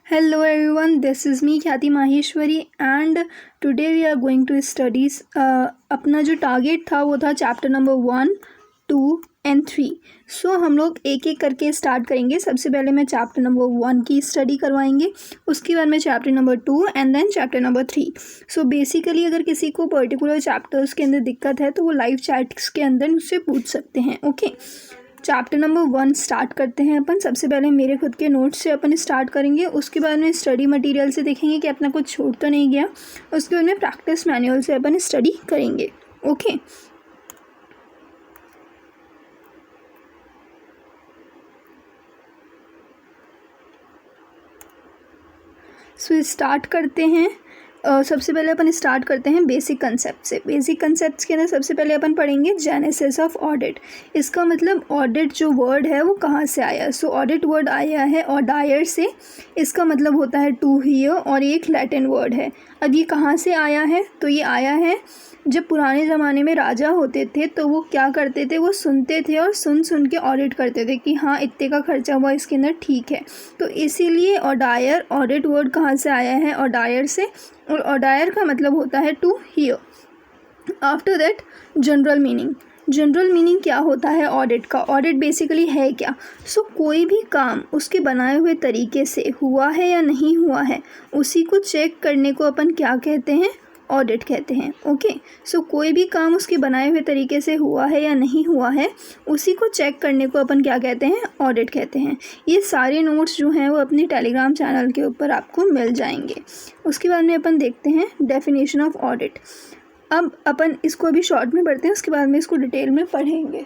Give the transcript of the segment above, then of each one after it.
Hello everyone, this is me ख्याति Maheshwari and today we are going to studies अपना जो target था वो था चैप्टर नंबर 1, 2 and 3। सो हम लोग एक एक करके स्टार्ट करेंगे। सबसे पहले मैं चैप्टर नंबर 1 की स्टडी करवाएंगे, उसके बाद में chapter number 2 and then chapter number 3। So basically अगर किसी को पर्टिकुलर चैप्टर्स के अंदर दिक्कत है तो वो लाइव चैट्स के अंदर मुझसे पूछ सकते हैं। ओके, चैप्टर नंबर 1 स्टार्ट करते हैं अपन। सबसे पहले मेरे खुद के नोट्स से अपन स्टार्ट करेंगे, उसके बाद में स्टडी मटेरियल से देखेंगे कि अपना कुछ छूट तो नहीं गया, उसके बाद में प्रैक्टिस मैनुअल से अपन स्टडी करेंगे। ओके, सो स्टार्ट करते हैं। सबसे पहले अपन स्टार्ट करते हैं बेसिक कंसेप्ट से। बेसिक कंसेप्ट्स के अंदर सबसे पहले अपन पढ़ेंगे जेनेसिस ऑफ ऑडिट। इसका मतलब ऑडिट जो वर्ड है वो कहाँ से आया। सो ऑडिट वर्ड आया है ऑडायर से, इसका मतलब होता है टू हियर, और ये एक लैटिन वर्ड है। अब ये कहाँ से आया है, तो ये आया है जब पुराने ज़माने में राजा होते थे तो वो क्या करते थे, वो सुनते थे और सुन सुन के ऑडिट करते थे कि हाँ इतने का खर्चा हुआ, इसके अंदर ठीक है। तो इसीलिए ऑडायर, ऑडिट वर्ड कहाँ से आया है, ऑडायर से, और ऑडायर का मतलब होता है to hear. After that general meaning. General meaning क्या होता है ऑडिट का, ऑडिट बेसिकली है क्या। सो कोई भी काम उसके बनाए हुए तरीके से हुआ है या नहीं हुआ है, उसी को चेक करने को अपन क्या कहते हैं, ऑडिट कहते हैं। ओके, सो कोई भी काम उसके बनाए हुए तरीके से हुआ है या नहीं हुआ है, उसी को चेक करने को अपन क्या कहते हैं, ऑडिट कहते हैं। ये सारे नोट्स जो हैं वो अपने टेलीग्राम चैनल के ऊपर आपको मिल जाएंगे। उसके बाद में अपन देखते हैं डेफिनेशन ऑफ ऑडिट। अब अपन इसको अभी शॉर्ट में पढ़ते हैं, उसके बाद में इसको डिटेल में पढ़ेंगे।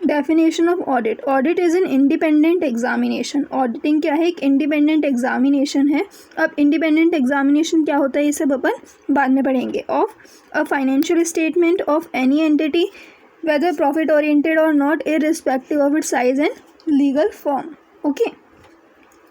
Definition of audit. Audit is an independent examination. Auditing क्या है, एक इंडिपेंडेंट एग्जामिनेशन है। अब इंडिपेंडेंट एग्जामिनेशन क्या होता है ये सब अपन बाद में पढ़ेंगे। Of a financial statement of any entity whether profit oriented और not irrespective of its size and legal form. Okay,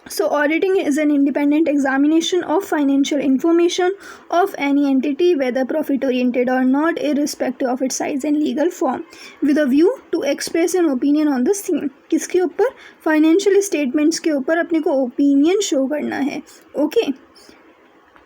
so auditing is an independent examination of financial information of any entity whether profit oriented or not irrespective of its size and legal form with a view to express an opinion on the same। किसके ऊपर, financial statements के ऊपर अपने को opinion show करना है। Okay,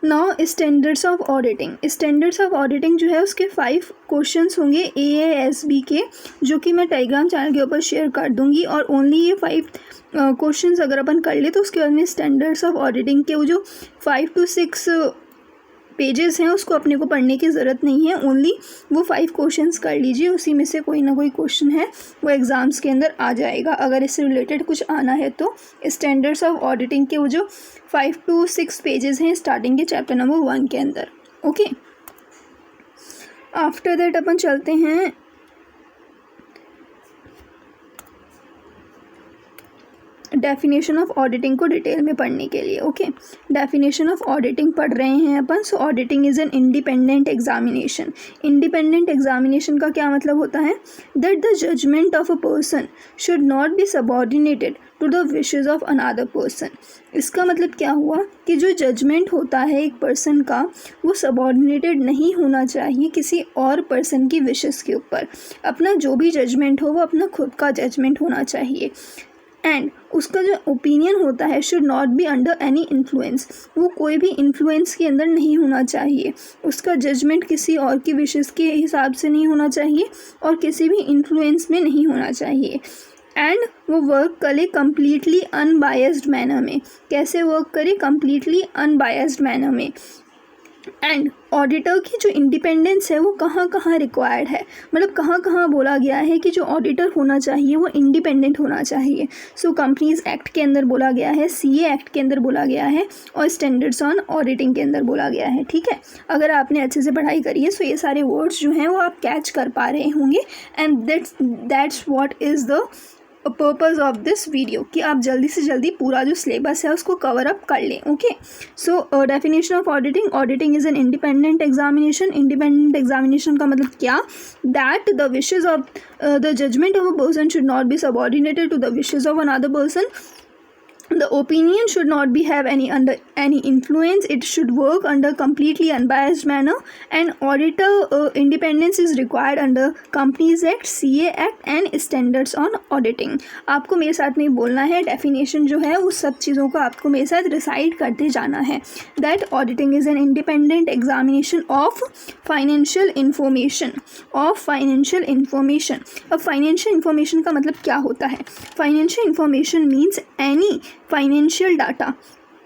now standards of auditing. Standards of auditing जो है उसके 5 क्वेश्चंस होंगे AASB के, जो कि मैं टेलीग्राम चैनल के ऊपर शेयर कर दूंगी। और ओनली ये 5 क्वेश्चंस अगर अपन कर ले तो उसके बाद में स्टैंडर्ड्स ऑफ ऑडिटिंग के वो जो 5 to 6 पेजेस हैं उसको अपने को पढ़ने की ज़रूरत नहीं है। ओनली वो 5 क्वेश्चंस कर लीजिए, उसी में से कोई ना कोई क्वेश्चन है वो एग्ज़ाम्स के अंदर आ जाएगा अगर इससे रिलेटेड कुछ आना है तो। स्टैंडर्ड्स ऑफ ऑडिटिंग के वो जो 5 to 6 पेजेस हैं स्टार्टिंग के चैप्टर नंबर 1 के अंदर। ओके, आफ्टर दैट अपन चलते हैं डेफिनेशन ऑफ ऑडिटिंग को डिटेल में पढ़ने के लिए। ओके, डेफिनेशन ऑफ ऑडिटिंग पढ़ रहे हैं अपन। So auditing is an independent examination. Independent examination का क्या मतलब होता है, that the judgement of a person should not be subordinated to the wishes of another person. इसका मतलब क्या हुआ कि जो जजमेंट होता है एक पर्सन का, वो सबऑर्डिनेटेड नहीं होना चाहिए किसी और पर्सन की विशेस के ऊपर। अपना जो भी जजमेंट हो वो अपना खुद का जजमेंट होना चाहिए। एंड उसका जो ओपिनियन होता है should not be under any influence. वो कोई भी इन्फ्लुएंस के अंदर नहीं होना चाहिए। उसका जजमेंट किसी और की विशेस के हिसाब से नहीं होना चाहिए और किसी भी इन्फ्लुएंस में नहीं होना चाहिए। एंड वो वर्क करे कम्प्लीटली अनबायस्ड मैनर में। कैसे वर्क करे, कम्प्लीटली अनबायस्ड मैनर में। एंड ऑडिटर की जो इंडिपेंडेंस है वो कहाँ कहाँ रिक्वायर्ड है, मतलब कहाँ कहाँ बोला गया है कि जो ऑडिटर होना चाहिए वो इंडिपेंडेंट होना चाहिए। सो कंपनीज एक्ट के अंदर बोला गया है, CA एक्ट के अंदर बोला गया है, और स्टैंडर्ड्स ऑन ऑडिटिंग के अंदर बोला गया है। ठीक है, अगर आपने अच्छे से पढ़ाई करी है सो ये सारे वर्ड्स जो हैं वो आप कैच कर पा रहे होंगे। And that's what is the purpose of this video, कि आप जल्दी से जल्दी पूरा जो सिलेबस है उसको कवर अप कर लें। Okay, so definition of auditing. Auditing is an independent examination. Independent examination का मतलब क्या, that the wishes of the judgement of a person should not be subordinated to the wishes of another person The opinion should not be have any influence. It should work under completely unbiased manner, and auditor independence is required under Companies Act, CA Act and Standards on Auditing. आपको मेरे साथ में बोलना है, definition जो है उस सब चीज़ों को आपको मेरे साथ रिसाइट करते जाना है. That auditing is an independent examination of financial information. अब फाइनेंशियल इन्फॉर्मेशन का मतलब क्या होता है? Financial information means any financial data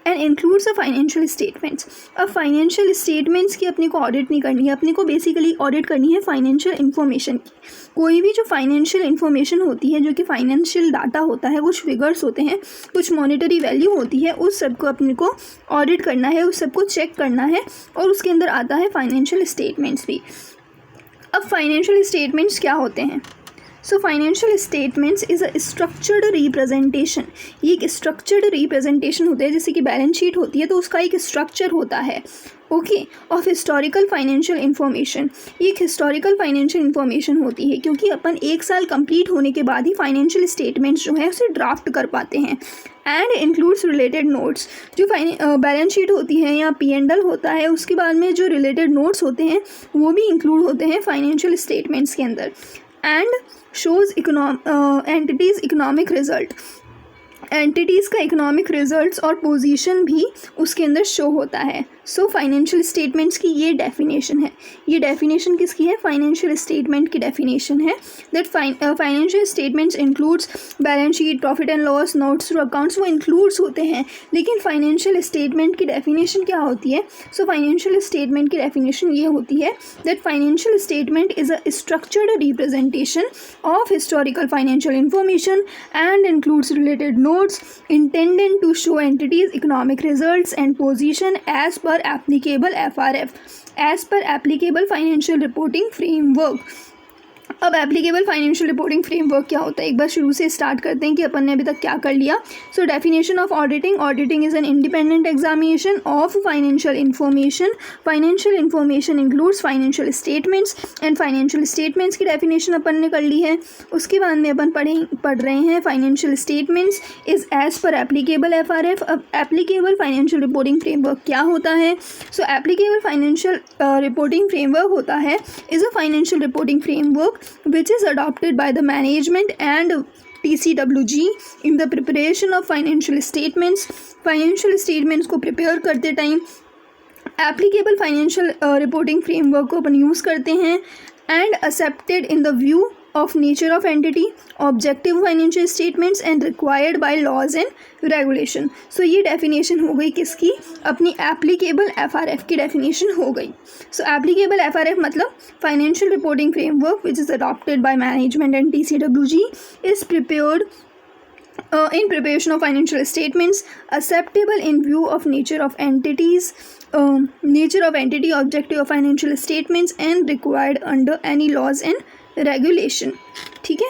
and includes a financial statements. अब फाइनेंशियल स्टेटमेंट्स की अपने को ऑडिट नहीं करनी है, अपने को बेसिकली ऑडिट करनी है फाइनेंशियल इन्फॉर्मेशन की. कोई भी जो फाइनेंशियल इन्फॉर्मेशन होती है, जो कि फाइनेंशियल डाटा होता है, कुछ फिगर्स होते हैं, कुछ मॉनेटरी वैल्यू होती है, उस सब को अपने को ऑडिट करना है, उस सब को चेक करना है, और उसके अंदर आता है फाइनेंशियल स्टेटमेंट्स भी. अब फाइनेंशियल स्टेटमेंट्स क्या होते हैं? So financial statements is a structured representation. ये एक स्ट्रक्चर्ड रिप्रेजेंटेशन होता है, जैसे कि बैलेंस शीट होती है तो उसका एक स्ट्रक्चर होता है, okay, of historical financial information. ये एक हिस्टोरिकल फाइनेंशियल इन्फॉर्मेशन होती है, क्योंकि अपन 1 साल कंप्लीट होने के बाद ही फाइनेंशियल स्टेटमेंट्स जो है उसे ड्राफ्ट कर पाते हैं. And includes related notes. जो बैलेंस शीट होती है या P&L होता है, उसके बाद में जो रिलेटेड नोट्स होते हैं वो भी इंक्लूड होते हैं फाइनेंशियल स्टेटमेंट्स के अंदर. And shows entities economic result. Entities का इकोनॉमिक रिजल्ट्स और पोजीशन भी उसके अंदर शो होता है. सो फाइनेंशियल स्टेटमेंट्स की ये डेफिनेशन है. ये डेफिनेशन किसकी है? फाइनेंशियल स्टेटमेंट की डेफिनेशन है. That financial statements includes balance sheet, profit and loss, notes to accounts, वो इंक्लूड्स होते हैं. लेकिन फाइनेंशियल स्टेटमेंट की डेफिनेशन क्या होती है? सो फाइनेंशियल स्टेटमेंट की डेफिनेशन ये होती है that financial statement is a structured representation of historical financial information and includes related notes intended to show entities economic results and position as per applicable FRF, as per applicable financial reporting framework. अब applicable financial reporting framework क्या होता है? एक बार शुरू से start करते हैं कि अपन ने अभी तक क्या कर लिया. सो definition of auditing. Auditing is an independent examination of financial information. Financial information includes financial statements, and financial statements की डेफिनेशन अपन ने कर ली है. उसके बाद में अपन पढ़ रहे हैं financial statements is as per applicable FRF. अब एप्लीकेबल फाइनेंशियल रिपोर्टिंग फ्रेमवर्क क्या होता है? So applicable financial reporting framework होता है is a financial reporting framework which is adopted by the management and TCWG in the preparation of financial statements. Financial statements को prepare करते time applicable financial reporting framework को अपन use करते हैं, and accepted in the view of nature of entity, objective financial statements and required by laws and regulation. So ये definition हो गई किसकी? अपनी applicable FRF की definition हो गई. So applicable FRF मतलब financial reporting framework which is adopted by management and TCWG is prepared in preparation of financial statements, acceptable in view of nature of entities, objective of financial statements and required under any laws and regulation. ठीक है,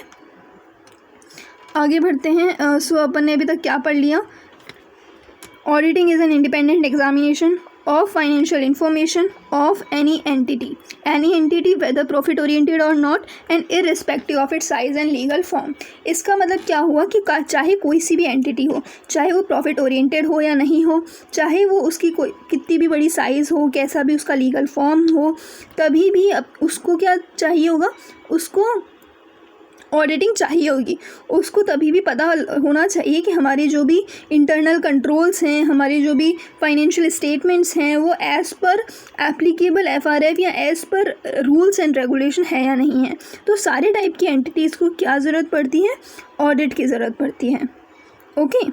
आगे बढ़ते हैं. सो अपन ने अभी तक क्या पढ़ लिया? Auditing is an independent examination of financial information of any entity whether profit oriented or not and irrespective of its size and legal form. इसका मतलब क्या हुआ कि चाहे कोई सी भी एंटिटी हो, चाहे वो प्रॉफिट ओरिएंटेड हो या नहीं हो, चाहे वो उसकी कोई कितनी भी बड़ी साइज़ हो, कैसा भी उसका लीगल फॉर्म हो, तभी भी अब उसको क्या चाहिए होगा? उसको ऑडिटिंग चाहिए होगी. उसको तभी भी पता होना चाहिए कि हमारे जो भी इंटरनल कंट्रोल्स हैं, हमारे जो भी फाइनेंशियल स्टेटमेंट्स हैं, वो एज़ पर एप्लीकेबल FRF या as per rules and regulation है या नहीं है. तो सारे टाइप की एंटिटीज़ को क्या ज़रूरत पड़ती है? ऑडिट की ज़रूरत पड़ती है. Okay,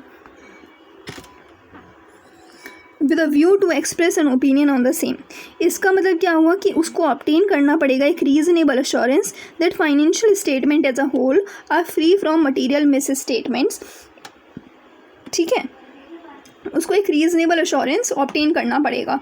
with a view to express an opinion on the same. इसका मतलब क्या हुआ कि उसको ऑब्टेन करना पड़ेगा एक reasonable assurance that financial statement as a whole are free from material misstatements. ठीक है, उसको एक रीजनेबल अश्योरेंस ऑब्टेन करना पड़ेगा.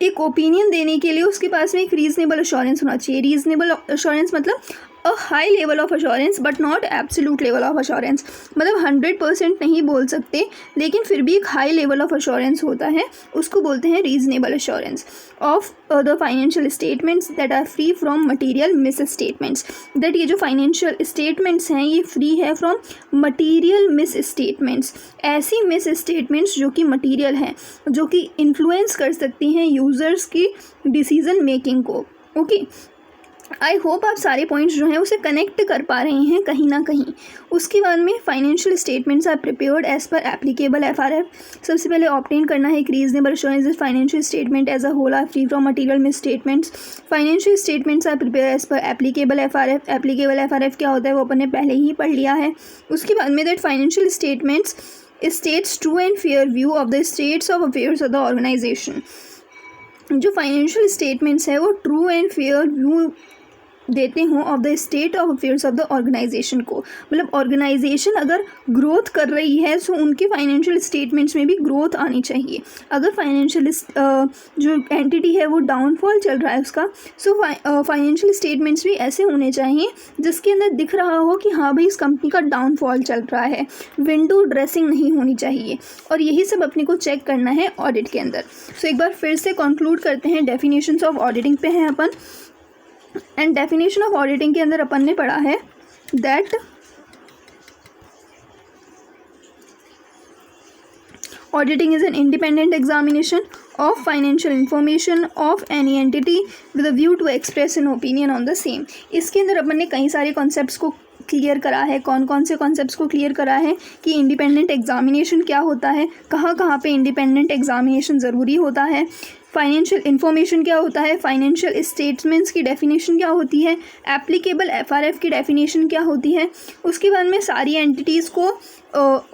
एक ओपिनियन देने के लिए उसके पास में एक रीजनेबल अश्योरेंस होना चाहिए. रीजनेबल अश्योरेंस मतलब a high level of assurance but not absolute level of assurance, मतलब 100% नहीं बोल सकते लेकिन फिर भी एक हाई लेवल ऑफ अश्योरेंस होता है, उसको बोलते हैं reasonable assurance of the financial statements that are free from material misstatements, that ये जो फाइनेंशियल स्टेटमेंट्स हैं ये फ्री है फ्रॉम मटीरियल मिस स्टेटमेंट्स, ऐसी मिस स्टेटमेंट्स जो कि मटीरियल हैं, जो कि इन्फ्लुएंस कर सकती हैं यूज़र्स की डिसीजन मेकिंग को। ओके, आई होप आप सारे पॉइंट्स जो हैं उसे कनेक्ट कर पा रहे हैं कहीं ना कहीं। उसके बाद में financial statements are prepared as per applicable FRF. सबसे पहले ऑब्टेन करना है एक reasonable assurance that financial statement as a whole are free from material misstatements. Financial statements are prepare as per applicable FRF. Applicable FRF क्या होता है वो अपन ने पहले ही पढ़ लिया है। उसके बाद में that financial statements states true and fair view of the states of affairs of the organisation. जो फाइनेंशियल स्टेटमेंट्स है वो ट्रू एंड फेयर व्यू देते हों of the state of affairs of the organisation को, मतलब ऑर्गेनाइजेशन अगर growth कर रही है सो उनके फाइनेंशियल स्टेटमेंट्स में भी ग्रोथ आनी चाहिए। अगर फाइनेंशियल जो एंटिटी है वो डाउनफॉल चल रहा है उसका, सो फाइनेंशियल स्टेटमेंट्स भी ऐसे होने चाहिए जिसके अंदर दिख रहा हो कि हाँ भाई इस कंपनी का डाउनफॉल चल रहा है, विंडो ड्रेसिंग नहीं होनी चाहिए, और यही सब अपने को चेक करना है ऑडिट के अंदर। सो एक बार फिर से कंक्लूड करते हैं, डेफिनेशंस ऑफ ऑडिटिंग पे हैं अपन, एंड डेफिनेशन ऑफ ऑडिटिंग के अंदर अपन ने पढ़ा है that auditing is an independent examination of financial information of any entity with a view to express an opinion on the same. इसके अंदर अपन ने कई सारे कॉन्सेप्ट्स को क्लियर करा है। कौन कौन से कॉन्सेप्ट्स को क्लियर करा है कि इंडिपेंडेंट एग्जामिनेशन क्या होता है, कहाँ कहाँ पे इंडिपेंडेंट एग्जामिनेशन ज़रूरी होता है, फाइनेंशियल इन्फॉर्मेशन क्या होता है, फाइनेंशियल स्टेटमेंट्स की डेफिनेशन क्या होती है, एप्लीकेबल एफआरएफ की डेफिनेशन क्या होती है। उसके बाद में सारी एंटिटीज़ को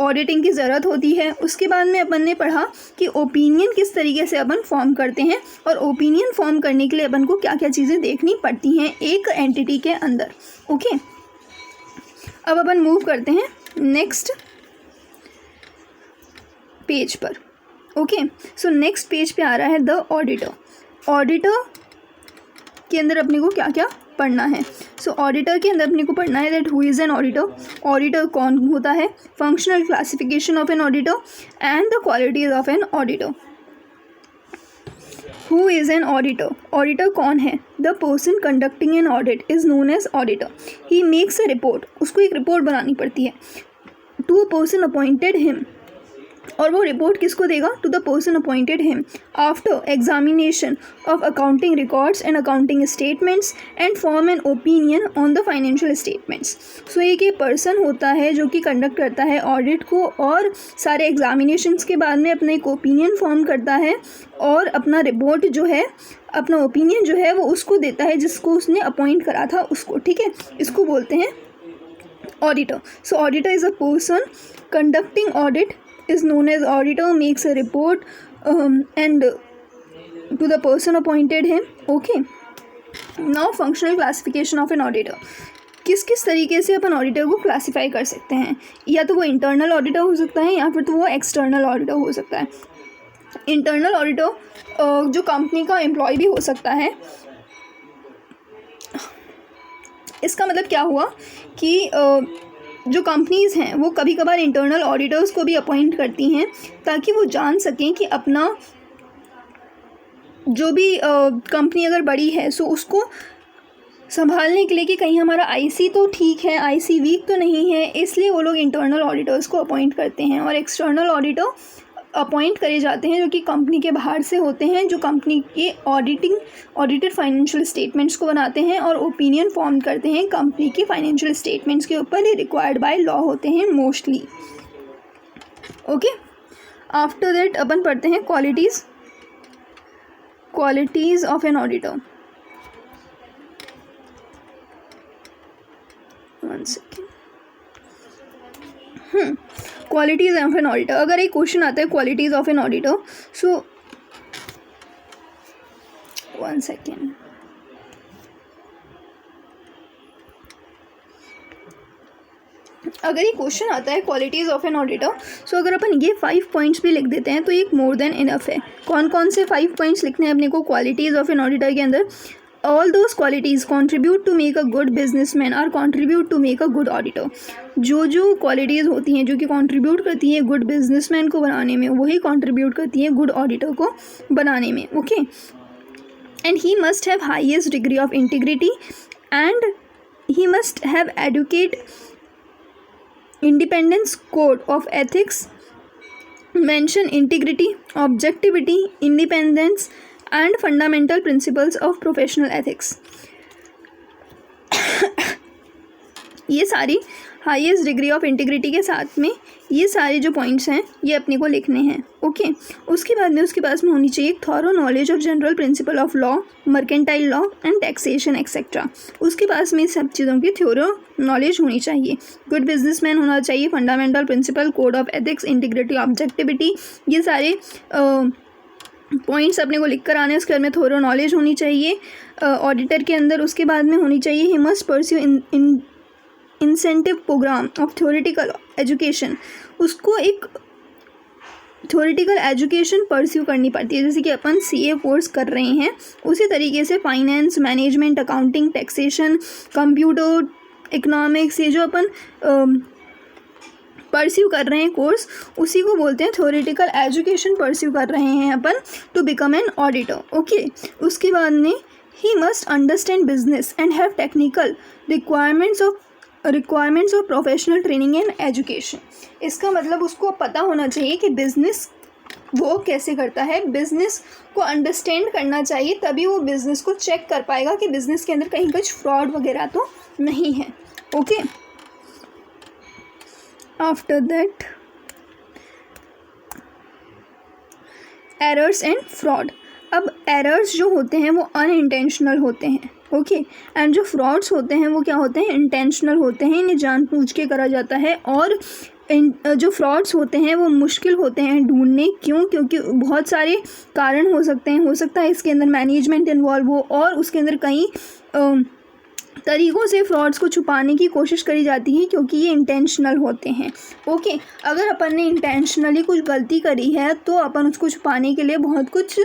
ऑडिटिंग की ज़रूरत होती है। उसके बाद में अपन ने पढ़ा कि ओपिनियन किस तरीके से अपन फॉर्म करते हैं, और ओपिनियन फॉर्म करने के लिए अपन को क्या क्या चीज़ें देखनी पड़ती हैं एक एंटिटी के अंदर। ओके, अब अपन मूव करते हैं नेक्स्ट पेज पर। ओके, सो नेक्स्ट पेज पे आ रहा है द ऑडिटर। ऑडिटर के अंदर अपने को क्या क्या पढ़ना है। सो ऑडिटर के अंदर अपने को पढ़ना है that who is an auditor, auditor कौन होता है, functional classification of an auditor and the qualities of an auditor. Who is an auditor, auditor कौन है, the person conducting an audit is known as auditor. He makes a report, उसको एक report बनानी पड़ती है, to a person appointed him, और वो report किसको देगा, to the person appointed him after examination of accounting records and accounting statements and form an opinion on the financial statements. So एक ये पर्सन होता है जो कि कंडक्ट करता है ऑडिट को, और सारे एग्जामिनेशंस के बाद में अपना एक ओपिनियन फॉर्म करता है, और अपना रिपोर्ट जो है, अपना ओपिनियन जो है वो उसको देता है जिसको उसने अपॉइंट करा था उसको। ठीक है, इसको बोलते हैं auditor. So auditor is a person conducting audit is known as auditor, makes a report and to the person appointed him. Okay, now functional classification of an auditor. किस किस तरीके से अपन ऑडिटर को क्लासीफाई कर सकते हैं, या तो वो इंटरनल ऑडिटर हो सकता है या फिर तो वो एक्सटर्नल ऑडिटर हो सकता है। इंटरनल ऑडिटर जो कंपनी का एम्प्लॉय भी हो सकता है। इसका मतलब क्या हुआ कि जो कंपनीज़ हैं वो कभी कभार इंटरनल ऑडिटर्स को भी अपॉइंट करती हैं ताकि वो जान सकें कि अपना जो भी कंपनी अगर बड़ी है सो उसको संभालने के लिए कि कहीं हमारा आईसी तो ठीक है, आईसी वीक तो नहीं है, इसलिए वो लोग इंटरनल ऑडिटर्स को अपॉइंट करते हैं। और एक्सटर्नल ऑडिटर अपॉइंट करे जाते हैं जो कि कंपनी के बाहर से होते हैं, जो कंपनी के ऑडिटेड फाइनेंशियल स्टेटमेंट्स को बनाते हैं और ओपिनियन फॉर्म करते हैं कंपनी की फाइनेंशियल स्टेटमेंट्स के ऊपर। ये रिक्वायर्ड बाय लॉ होते हैं मोस्टली। ओके, आफ्टर दैट अपन पढ़ते हैं qualities of an auditor. One second. Qualities of an auditor, अगर एक क्वेश्चन आता है qualities of an auditor, so one second, अगर ये क्वेश्चन आता है क्वालिटीज़ ऑफ एन ऑडिटर, सो अगर अपन ये 5 पॉइंट्स भी लिख देते हैं तो एक मोर देन इनफ है। कौन कौन से 5 पॉइंट्स लिखने हैं अपने को क्वालिटीज़ ऑफ एन ऑडिटर के अंदर? All those qualities contribute to make a good businessman और contribute to make a good auditor. जो क्वालिटीज़ होती हैं जो कि कॉन्ट्रीब्यूट करती हैं गुड बिजनेसमैन को बनाने में, वही कॉन्ट्रीब्यूट करती हैं गुड ऑडिटर को बनाने में। Okay, and he must have highest degree of integrity and he must have adequate independence code of ethics mention integrity, objectivity, independence and fundamental principles of professional ethics। ये सारी highest degree of integrity के साथ में ये सारे जो points हैं ये अपने को लिखने हैं। ओके, उसके बाद में उसके पास में होनी चाहिए thorough knowledge of general principle of law, mercantile law and taxation etcetera. उसके पास में सब चीज़ों की थ्योरो नॉलेज होनी चाहिए। गुड बिजनेसमैन होना चाहिए, fundamental principle, code of ethics, integrity, objectivity, ये सारे पॉइंट्स अपने को लिख कर आने। उसके बाद में थोरो नॉलेज होनी चाहिए ऑडिटर के अंदर। उसके बाद में होनी चाहिए he must pursue in incentive programme of theoretical education. उसको एक थ्योरेटिकल एजुकेशन परस्यू करनी पड़ती है, जैसे कि अपन सीए कोर्स कर रहे हैं उसी तरीके से finance, management, accounting, taxation, computer, economics, ये जो अपन परस्यू कर रहे हैं कोर्स, उसी को बोलते हैं थ्योरेटिकल एजुकेशन परस्यू कर रहे हैं अपन to become an auditor. Okay, उसके बाद में he must understand business and have technical requirements of professional training and education. इसका मतलब उसको पता होना चाहिए कि बिज़नेस वो कैसे करता है, बिज़नेस को अंडरस्टैंड करना चाहिए, तभी वो बिज़नेस को चेक कर पाएगा कि बिज़नेस के अंदर कहीं कुछ फ्रॉड वगैरह तो नहीं है। Okay, after that errors and fraud. अब एरर्स जो होते हैं वो अनइंटेंशनल होते हैं। ओके, एंड जो फ्रॉड्स होते हैं वो क्या होते हैं, इंटेंशनल होते हैं, इन्हें जानबूझ के करा जाता है। और जो फ्रॉड्स होते हैं वो मुश्किल होते हैं ढूंढने। क्यों? क्योंकि बहुत सारे कारण हो सकते हैं। हो सकता है इसके अंदर मैनेजमेंट इन्वॉल्व हो और उसके अंदर कई तरीक़ों से फ्रॉड्स को छुपाने की कोशिश करी जाती है क्योंकि ये इंटेंशनल होते हैं। ओके, अगर अपन ने इंटेंशनली कुछ गलती करी है तो अपन उसको छुपाने के लिए बहुत कुछ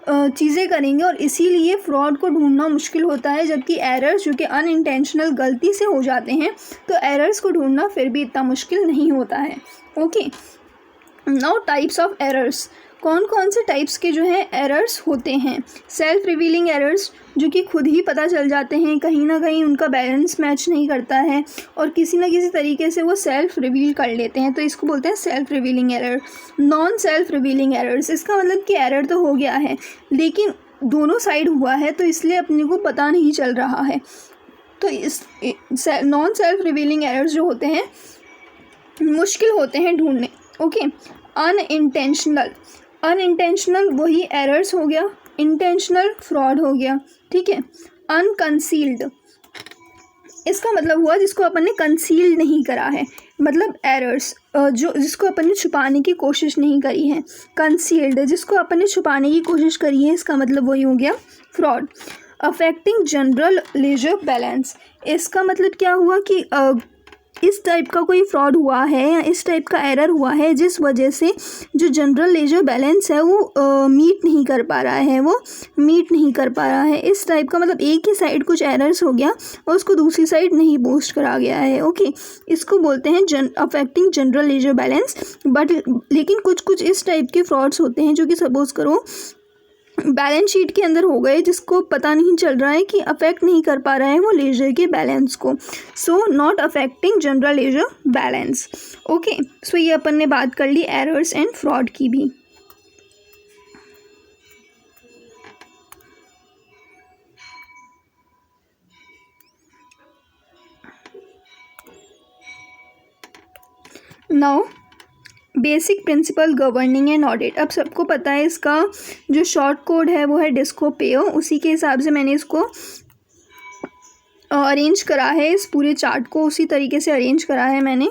चीज़ें करेंगे और इसीलिए फ्रॉड को ढूंढना मुश्किल होता है। जबकि एरर्स जो कि अनइंटेंशनल गलती से हो जाते हैं तो एरर्स को ढूंढना फिर भी इतना मुश्किल नहीं होता है। Okay, now types of errors. कौन कौन से टाइप्स के जो है एरर्स होते हैं? सेल्फ रिवीलिंग एरर्स, जो कि खुद ही पता चल जाते हैं, कहीं ना कहीं उनका बैलेंस मैच नहीं करता है और किसी न किसी तरीके से वो सेल्फ रिवील कर लेते हैं, तो इसको बोलते हैं self revealing error. Non self revealing errors, इसका मतलब कि एरर तो हो गया है लेकिन दोनों साइड हुआ है तो इसलिए अपने को पता नहीं चल रहा है। तो इस नॉन सेल्फ रिवीलिंग एरर्स जो होते हैं मुश्किल होते हैं ढूंढने। ओके, अनइंटेंशनल वही एरर्स हो गया, इंटेंशनल फ्रॉड हो गया। ठीक है, अनकंसील्ड, इसका मतलब हुआ जिसको अपन ने कंसील नहीं करा है, मतलब एरर्स जो जिसको अपन ने छुपाने की कोशिश नहीं करी है। कंसील्ड, जिसको अपन ने छुपाने की कोशिश करी है, इसका मतलब वही हो गया fraud. Affecting general ledger balance, इसका मतलब क्या हुआ कि इस टाइप का कोई फ्रॉड हुआ है या इस टाइप का एरर हुआ है जिस वजह से जो जनरल लेजर बैलेंस है वो मीट नहीं कर पा रहा है। इस टाइप का मतलब एक ही साइड कुछ एरर्स हो गया और उसको दूसरी साइड नहीं बूस्ट करा गया है। ओके, इसको बोलते हैं affecting general ledger balance. But लेकिन कुछ इस टाइप के फ्रॉड्स होते हैं जो कि सपोज करो बैलेंस शीट के अंदर हो गए, जिसको पता नहीं चल रहा है कि अफेक्ट नहीं कर पा रहा है वो लेजर के बैलेंस को। So not affecting general ledger balance. Okay, so ये अपन ने बात कर ली एरर्स एंड फ्रॉड की भी। Now basic principle governing and audit. अब सबको पता है इसका जो शॉर्ट कोड है वो है डिस्कोपेयो, उसी के हिसाब से मैंने इसको अरेंज करा है, इस पूरे चार्ट को उसी तरीके से अरेंज करा है मैंने।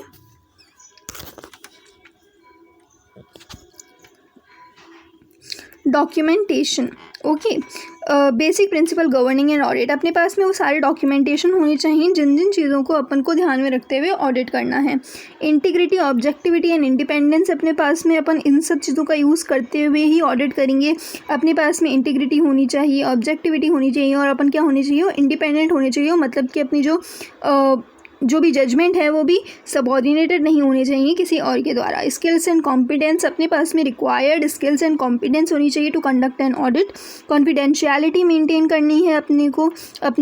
Documentation. Okay, basic principle governing and audit, अपने पास में वो सारे डॉक्यूमेंटेशन होनी चाहिए जिन जिन चीज़ों को अपन को ध्यान में रखते हुए ऑडिट करना है। इंटीग्रिटी, ऑब्जेक्टिविटी एंड इंडिपेंडेंस, अपने पास में अपन इन सब चीज़ों का यूज़ करते हुए ही ऑडिट करेंगे। अपने पास में इंटीग्रिटी होनी चाहिए, ऑब्जेक्टिविटी होनी चाहिए और अपन क्या होनी चाहिए, इंडिपेंडेंट होने चाहिए। मतलब कि अपनी जो भी जजमेंट है वो भी सबऑर्डिनेटेड नहीं होने चाहिए किसी और के द्वारा। स्किल्स एंड कॉम्पिटेंस, अपने पास में रिक्वायर्ड स्किल्स एंड कॉम्पिटेंस होनी चाहिए to conduct an audit. Confidentiality maintain करनी है अपने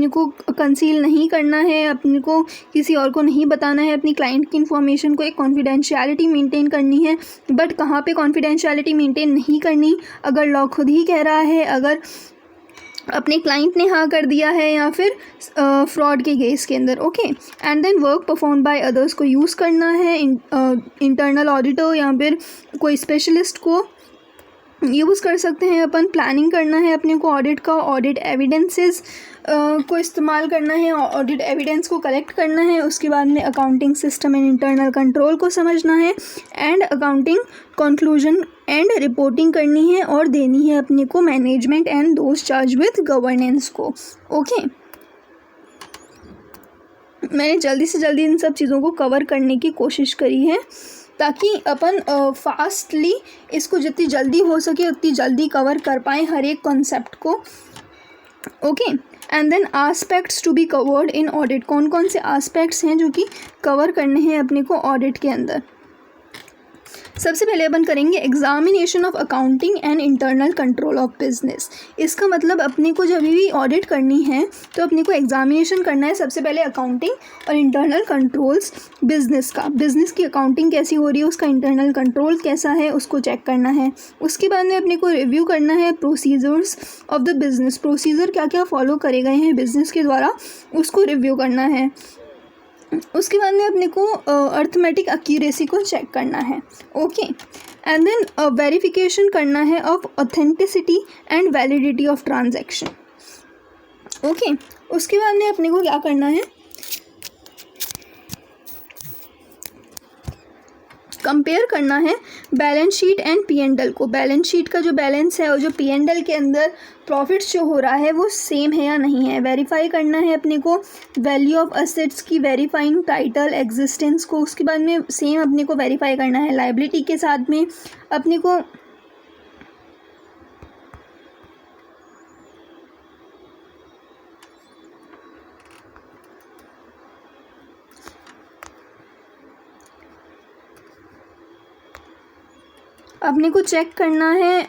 को कंसील नहीं करना है, अपने को किसी और को नहीं बताना है अपनी क्लाइंट की इन्फॉर्मेशन को। एक कॉन्फिडेंशियलिटी मेंटेन करनी है, बट कहाँ पे कॉन्फिडेंशियलिटी मेंटेन नहीं करनी, अगर लॉ खुद ही कह रहा है, अगर अपने क्लाइंट ने हाँ कर दिया है या फिर फ्रॉड के केस के अंदर। Okay, and then work perform by others को यूज़ करना है, इंटरनल ऑडिटर या फिर कोई स्पेशलिस्ट को यूज़ कर सकते हैं अपन। प्लानिंग करना है अपने को ऑडिट का, ऑडिट एविडेंसेस को इस्तेमाल करना है, ऑडिट एविडेंस को कलेक्ट करना है। उसके बाद में accounting system and internal control को समझना है, and accounting conclusion and reporting करनी है और देनी है अपने को management and those charge with governance को। ओके, मैंने जल्दी से जल्दी इन सब चीज़ों को कवर करने की कोशिश करी है ताकि अपन फास्टली इसको जितनी जल्दी हो सके उतनी जल्दी कवर कर पाएँ हर एक कॉन्सेप्ट को। Okay, and then aspects to be covered in audit, कौन कौन से आस्पेक्ट्स हैं जो कि कवर करने हैं अपने को ऑडिट के अंदर। सबसे पहले अपन करेंगे examination of accounting and internal control of business. इसका मतलब अपने को जब भी ऑडिट करनी है तो अपने को एग्जामिनेशन करना है सबसे पहले अकाउंटिंग और इंटरनल कंट्रोल्स बिजनेस का। बिजनेस की अकाउंटिंग कैसी हो रही है, उसका इंटरनल कंट्रोल कैसा है, उसको चेक करना है। उसके बाद में अपने को रिव्यू करना है procedures of the business, procedure क्या क्या फॉलो करे गए हैं बिजनेस के द्वारा, उसको रिव्यू करना है। उसके बाद में अपने को अर्थमेटिक एक्यूरेसी को चेक करना है। ओके, एंड देन वेरिफिकेशन करना है of authenticity and validity of transaction. Okay, उसके बाद में अपने को क्या करना है, कंपेयर करना है बैलेंस शीट एंड P&L को। बैलेंस शीट का जो बैलेंस है और जो P&L के अंदर प्रॉफिट्स जो हो रहा है वो सेम है या नहीं है। वेरीफाई करना है अपने को वैल्यू ऑफ असेट्स की, वेरीफाइंग टाइटल एग्जिस्टेंस को। उसके बाद में सेम अपने को वेरीफाई करना है लायबिलिटी के साथ में अपने को चेक करना है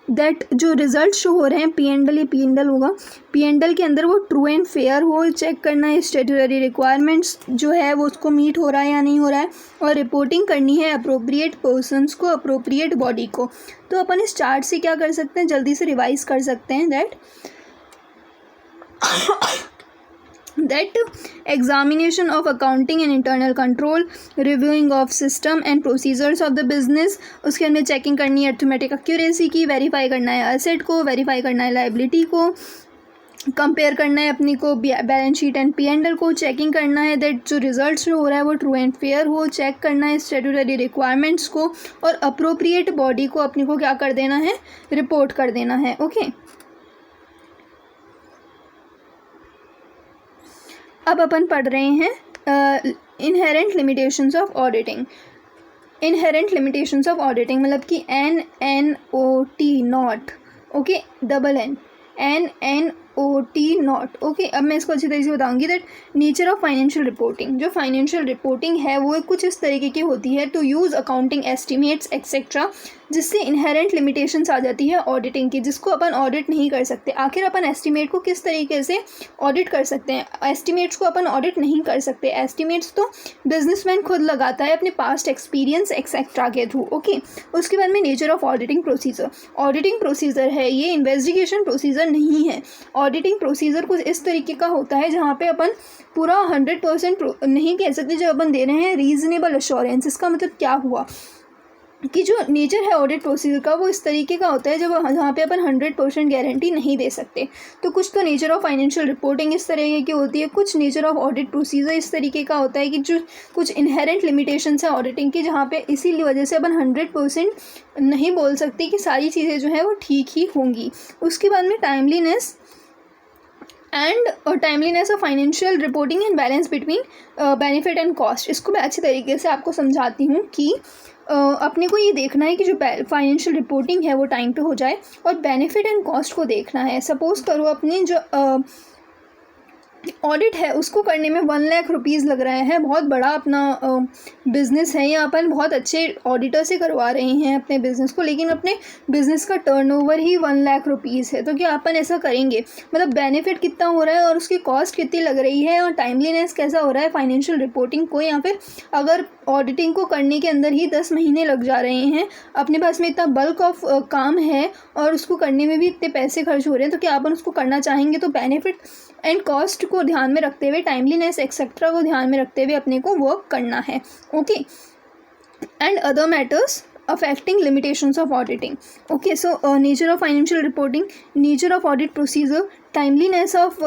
दैट जो रिजल्ट शो हो रहे हैं P&L, ये P&L होगा, P&L के अंदर वो ट्रू एंड फेयर हो। चेक करना है स्टेटूटरी रिक्वायरमेंट्स जो है वो उसको मीट हो रहा है या नहीं हो रहा है, और रिपोर्टिंग करनी है अप्रोप्रिएट पर्सन्स को, अप्रोप्रिएट बॉडी को। तो अपन इस चार्ट से क्या कर सकते हैं, जल्दी से रिवाइज कर सकते हैं that examination of accounting and internal control, reviewing of system and procedures of the business। उसके अंदर चेकिंग करनी है अर्थमेटिक एक्यूरेसी की, वेरीफाई करना है असेट को, वेरीफाई करना है लायबिलिटी को, कंपेयर करना है अपनी को बैलेंस शीट एंड P&L को, चेकिंग करना है दैट जो रिजल्ट हो रहा है वो ट्रू एंड फेयर हो, चेक करना है स्टेटूटरी रिक्वायरमेंट्स को, और अप्रोप्रिएट बॉडी को अपने को क्या कर देना है, रिपोर्ट कर देना है। ओके, अब अपन पढ़ रहे हैं inherent limitations of auditing. Inherent limitations of auditing मतलब कि NNOT not, okay, NNOT not. Okay, अब मैं इसको अच्छी तरीके से बताऊंगी that nature of financial reporting. जो फाइनेंशियल रिपोर्टिंग है वो कुछ इस तरीके की होती है, to use accounting estimates etcetera, जिससे इनहेरेंट लिमिटेशंस आ जाती है ऑडिटिंग की, जिसको अपन ऑडिट नहीं कर सकते। आखिर अपन एस्टिमेट को किस तरीके से ऑडिट कर सकते हैं, एस्टिमेट्स को अपन ऑडिट नहीं कर सकते। एस्टिमेट्स तो बिजनेसमैन खुद लगाता है अपने पास्ट एक्सपीरियंस एक्सेट्रा के थ्रू। ओके, उसके बाद में nature of auditing procedure. Auditing procedure है ये, इन्वेस्टिगेशन प्रोसीजर नहीं है। ऑडिटिंग प्रोसीजर कुछ इस तरीके का होता है जहाँ पे अपन पूरा 100% नहीं कह सकते, जब अपन दे रहे हैं रीजनेबल एश्योरेंस। इसका मतलब क्या हुआ, कि जो नेचर है ऑडिट प्रोसीजर का वो इस तरीके का होता है जब जहाँ पे अपन 100% गारंटी नहीं दे सकते। तो कुछ तो नेचर ऑफ फाइनेंशियल रिपोर्टिंग इस तरीके की होती है, कुछ नेचर ऑफ ऑडिट प्रोसीजर इस तरीके का होता है कि जो कुछ इनहेरेंट लिमिटेशंस है ऑडिटिंग की, जहाँ पे इसी वजह से अपन 100% नहीं बोल सकते कि सारी चीज़ें जो है वो ठीक ही होंगी। उसके बाद में timeliness of financial reporting and balance between benefit and cost. इसको मैं अच्छे तरीके से आपको समझाती हूँ कि अपने को ये देखना है कि जो फाइनेंशियल रिपोर्टिंग है वो टाइम पे हो जाए और बेनिफिट एंड कॉस्ट को देखना है। सपोज़ करो अपने जो ऑडिट है उसको करने में 1 लाख रुपीज़ लग रहा है, बहुत बड़ा अपना बिज़नेस है या अपन बहुत अच्छे ऑडिटर से करवा रहे हैं अपने बिज़नेस को, लेकिन अपने बिज़नेस का टर्नओवर ही 1 लाख रुपीज़ है। तो क्या अपन ऐसा करेंगे, मतलब बेनिफिट कितना हो रहा है और उसकी कॉस्ट कितनी लग रही है और टाइमलीनेस कैसा हो रहा है फाइनेंशियल रिपोर्टिंग को, या फिर अगर ऑडिटिंग को करने के अंदर ही 10 महीने लग जा रहे हैं, अपने पास में इतना बल्क ऑफ काम है और उसको करने में भी इतने पैसे खर्च हो रहे हैं, तो क्या अपन उसको करना चाहेंगे। तो बेनिफिट एंड कॉस्ट को ध्यान में रखते हुए, टाइमलीनेस एक्सेट्रा को ध्यान में रखते हुए अपने को वर्क करना है। Okay, and other matters affecting limitations of auditing. Okay, so nature of financial reporting, nature of audit procedure, timeliness of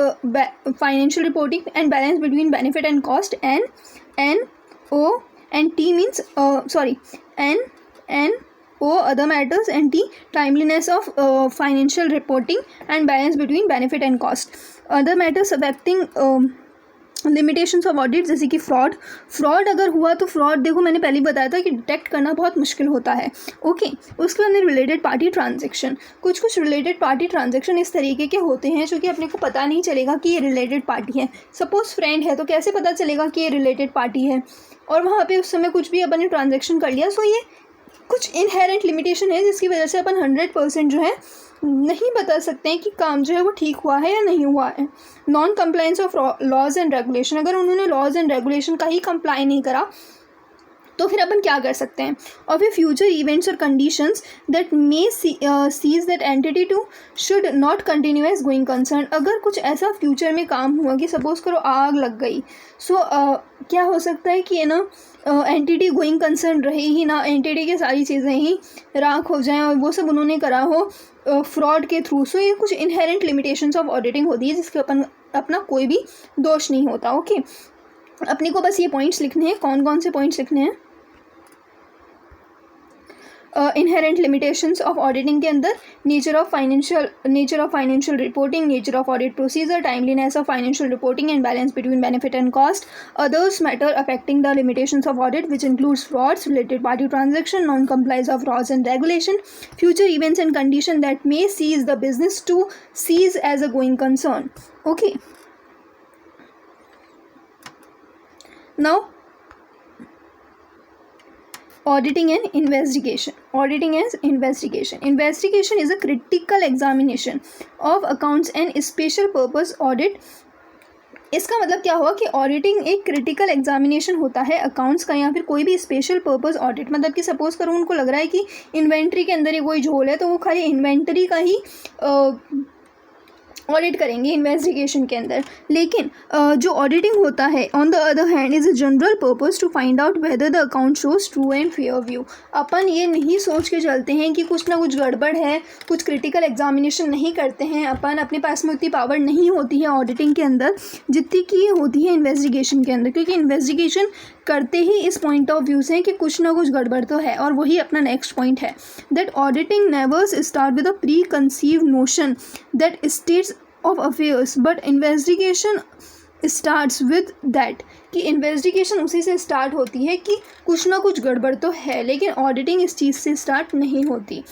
financial reporting and balance between benefit and cost, and O and T means N O other matters, and T timeliness of financial reporting and balance between benefit and cost. Other matters affecting limitations of audit, जैसे कि fraud अगर हुआ तो fraud देखो मैंने पहले बताया था कि डिटेक्ट करना बहुत मुश्किल होता है। ओके, उसके अंदर रिलेटेड पार्टी ट्रांजैक्शन, कुछ रिलेटेड पार्टी ट्रांजैक्शन इस तरीके के होते हैं जो कि अपने को पता नहीं चलेगा कि ये रिलेटेड पार्टी है। सपोज फ्रेंड है तो कैसे पता चलेगा कि ये रिलेटेड पार्टी है, और वहाँ पे उस समय कुछ भी अपन ने ट्रांजैक्शन कर लिया। सो ये कुछ इनहेरेंट लिमिटेशन है जिसकी वजह से अपन 100% जो है नहीं बता सकते हैं कि काम जो है वो ठीक हुआ है या नहीं हुआ है। Non compliance of laws and regulation, अगर उन्होंने लॉज एंड रेगुलेशन का ही कंप्लाई नहीं करा तो फिर अपन क्या कर सकते हैं। और फिर फ्यूचर इवेंट्स और conditions that may cease that entity to should not continue as going concern, अगर कुछ ऐसा फ्यूचर में काम हुआ कि सपोज करो आग लग गई, सो क्या हो सकता है कि ना एंटिटी गोइंग कंसर्न रहे ही ना, एंटिटी की सारी चीज़ें ही राख हो जाएं और वो सब उन्होंने करा हो फ्रॉड के थ्रू। सो ये कुछ इनहेरेंट लिमिटेशंस ऑफ ऑडिटिंग होती है जिसके अपना कोई भी दोष नहीं होता। ओके, अपने को बस ये पॉइंट्स लिखने हैं। कौन कौन से पॉइंट्स लिखने हैं। इनहेरेंट लिमिटेशंस ऑफ ऑडिटिंग के अंदर nature of financial reporting, nature of audit procedure, timeliness of financial reporting and balance between benefit and cost, others matter affecting the limitations of audit which includes frauds, related party transaction, non complies of laws and regulation, future events and condition that may cease the business to cease as a going concern. Okay, now auditing and investigation. Investigation is a critical examination of accounts and special purpose audit. इसका मतलब क्या हुआ कि auditing एक critical examination होता है accounts का या फिर कोई भी स्पेशल पर्पस ऑडिट। मतलब कि सपोज करो उनको लग रहा है कि इन्वेंट्री के अंदर ही कोई झोल है तो वो खाली इन्वेंट्री का ही ऑडिट करेंगे इन्वेस्टिगेशन के अंदर। लेकिन जो ऑडिटिंग होता है on the other hand is a general purpose to find out whether the account shows true and fair view. अपन ये नहीं सोच के चलते हैं कि कुछ ना कुछ गड़बड़ है, कुछ क्रिटिकल एग्जामिनेशन नहीं करते हैं अपन, अपने पास में उतनी पावर नहीं होती है ऑडिटिंग के अंदर जितनी की होती है इन्वेस्टिगेशन के अंदर, क्योंकि इन्वेस्टिगेशन करते ही इस पॉइंट ऑफ व्यू से कि कुछ ना कुछ गड़बड़ तो है। और वही अपना नेक्स्ट पॉइंट है that auditing नेवर्स start with a pre conceive notion that states of affairs but investigation starts with that, कि इन्वेस्टिगेशन उसी से स्टार्ट होती है कि कुछ ना कुछ गड़बड़ तो है, लेकिन ऑडिटिंग इस चीज़ से स्टार्ट नहीं होती।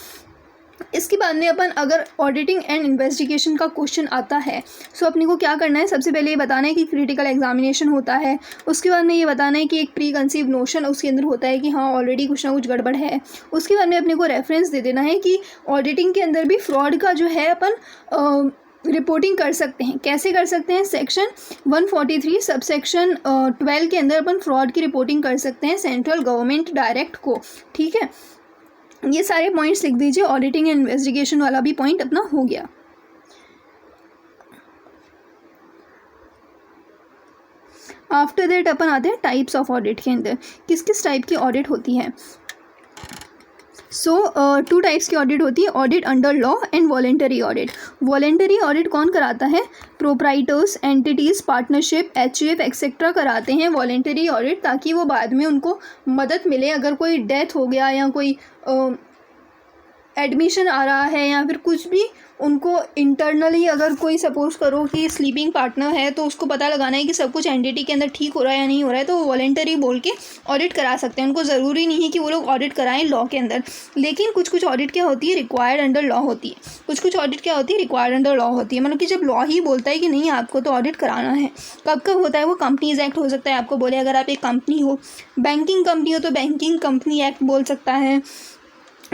इसके बाद में अपन अगर ऑडिटिंग एंड इन्वेस्टिगेशन का क्वेश्चन आता है सो अपने को क्या करना है, सबसे पहले ये बताना है कि क्रिटिकल एग्जामिनेशन होता है। उसके बाद में ये बताना है कि एक प्री कंसीव नोशन उसके अंदर होता है कि हाँ ऑलरेडी कुछ ना कुछ गड़बड़ है। उसके बाद में अपने को रेफरेंस दे देना है कि ऑडिटिंग के अंदर भी फ्रॉड का जो है अपन रिपोर्टिंग कर सकते हैं। कैसे कर सकते हैं, सेक्शन 143 सबसेक्शन 12 के अंदर अपन फ्रॉड की रिपोर्टिंग कर सकते हैं सेंट्रल गवर्नमेंट डायरेक्ट को। ठीक है, ये सारे पॉइंट्स लिख दीजिए। ऑडिटिंग एंड इन्वेस्टिगेशन वाला भी पॉइंट अपना हो गया। आफ्टर दैट अपन आते हैं टाइप्स ऑफ ऑडिट के अंदर, किस किस टाइप की ऑडिट होती है। सो 2 टाइप्स की ऑडिट होती है, audit under law and voluntary audit. Voluntary audit कौन कराता है? Proprietors, entities, partnership, HUF etcetera कराते हैं वॉलेंटरी ऑडिट, ताकि वो बाद में उनको मदद मिले अगर कोई डेथ हो गया या कोई एडमिशन आ रहा है या फिर कुछ भी उनको इंटरनली, अगर कोई सपोज करो कि स्लीपिंग पार्टनर है तो उसको पता लगाना है कि सब कुछ एंटिटी के अंदर ठीक हो रहा है या नहीं हो रहा है, तो वो वॉलेंटरी बोल के ऑडिट करा सकते हैं। उनको ज़रूरी नहीं है कि वो लोग ऑडिट कराएं लॉ के अंदर, लेकिन कुछ कुछ ऑडिट क्या होती है, रिक्वायर्ड अंडर लॉ होती है। कुछ कुछ ऑडिट क्या होती है, रिक्वायर्ड अंडर लॉ होती है। मतलब कि जब लॉ ही बोलता है कि नहीं आपको तो ऑडिट कराना है। कब कब होता है वो? कंपनीज एक्ट हो सकता है, आपको बोले अगर आप एक कंपनी हो, बैंकिंग कंपनी हो तो बैंकिंग कंपनी एक्ट बोल सकता है,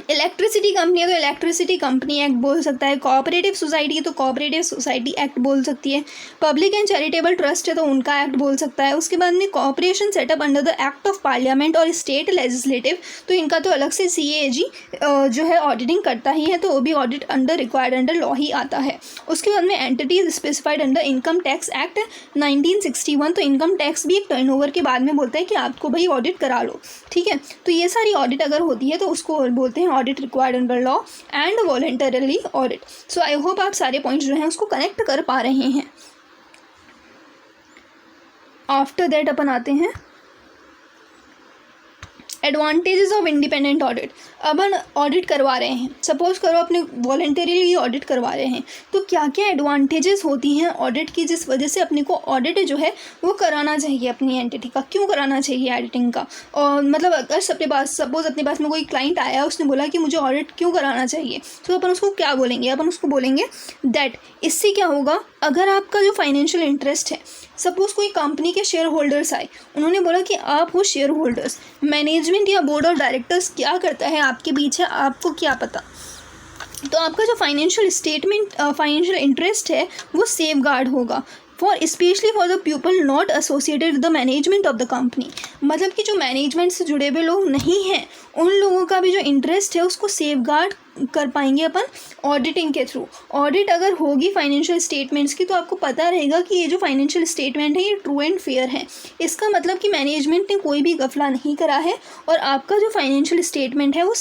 इलेक्ट्रिसिटी कंपनी है तो इलेक्ट्रिसिटी कंपनी एक्ट बोल सकता है, कोऑपरेटिव सोसाइटी है तो कोऑपरेटिव सोसाइटी एक्ट बोल सकती है, पब्लिक एंड चैरिटेबल ट्रस्ट है तो उनका एक्ट बोल सकता है। उसके बाद में corporation setup under the act of parliament और स्टेट लेजिस्लेटिव, तो इनका तो अलग से CAG जो है ऑडिटिंग करता ही है, तो वो भी audit under required under law ही आता है। उसके बाद में entities specified under income tax act 1961, तो इनकम टैक्स भी एक टर्नओवर के बाद में बोलता है कि आपको भाई ऑडिट करा लो, ठीक है। तो ये सारी ऑडिट अगर होती है तो उसको बोलते हैं audit required under law and voluntarily audit. So I hope आप सारे पॉइंट्स जो हैं उसको कनेक्ट कर पा रहे हैं। आफ्टर दैट अपन आते हैं एडवांटेजेस ऑफ इंडिपेंडेंट ऑडिट। अब हम ऑडिट करवा रहे हैं, सपोज करो अपने वॉलेंटरीली ऑडिट करवा रहे हैं, तो क्या क्या एडवांटेजेस होती हैं ऑडिट की, जिस वजह से अपने को ऑडिट जो है वो कराना चाहिए अपनी एंटिटी का। क्यों कराना चाहिए एडिटिंग का? और मतलब अगर सपोज अपने पास में कोई क्लाइंट आया, उसने बोला कि मुझे ऑडिट क्यों कराना चाहिए, तो अपन उसको क्या बोलेंगे? अपन उसको बोलेंगे दैट इससे क्या होगा, अगर आपका जो फाइनेंशियल इंटरेस्ट है, सपोज कोई कंपनी के शेयर होल्डर्स आए, उन्होंने बोला कि आप हो शेयर होल्डर्स, मैनेजमेंट या बोर्ड ऑफ डायरेक्टर्स क्या करता है आपके पीछे आपको क्या पता, तो आपका जो फाइनेंशियल स्टेटमेंट फाइनेंशियल इंटरेस्ट है वो सेफ गार्ड होगा specially for the people not associated with the management of the company. मतलब कि जो मैनेजमेंट से जुड़े हुए लोग नहीं हैं, उन लोगों का भी जो इंटरेस्ट है उसको सेफ गार्ड कर पाएंगे अपन ऑडिटिंग के थ्रू। ऑडिट अगर होगी फाइनेंशियल स्टेटमेंट्स की, तो आपको पता रहेगा कि ये जो फाइनेंशियल स्टेटमेंट है ये ट्रू एंड फेयर है। इसका मतलब कि मैनेजमेंट ने कोई भी गफला नहीं करा है और आपका जो फाइनेंशियल स्टेटमेंट है वो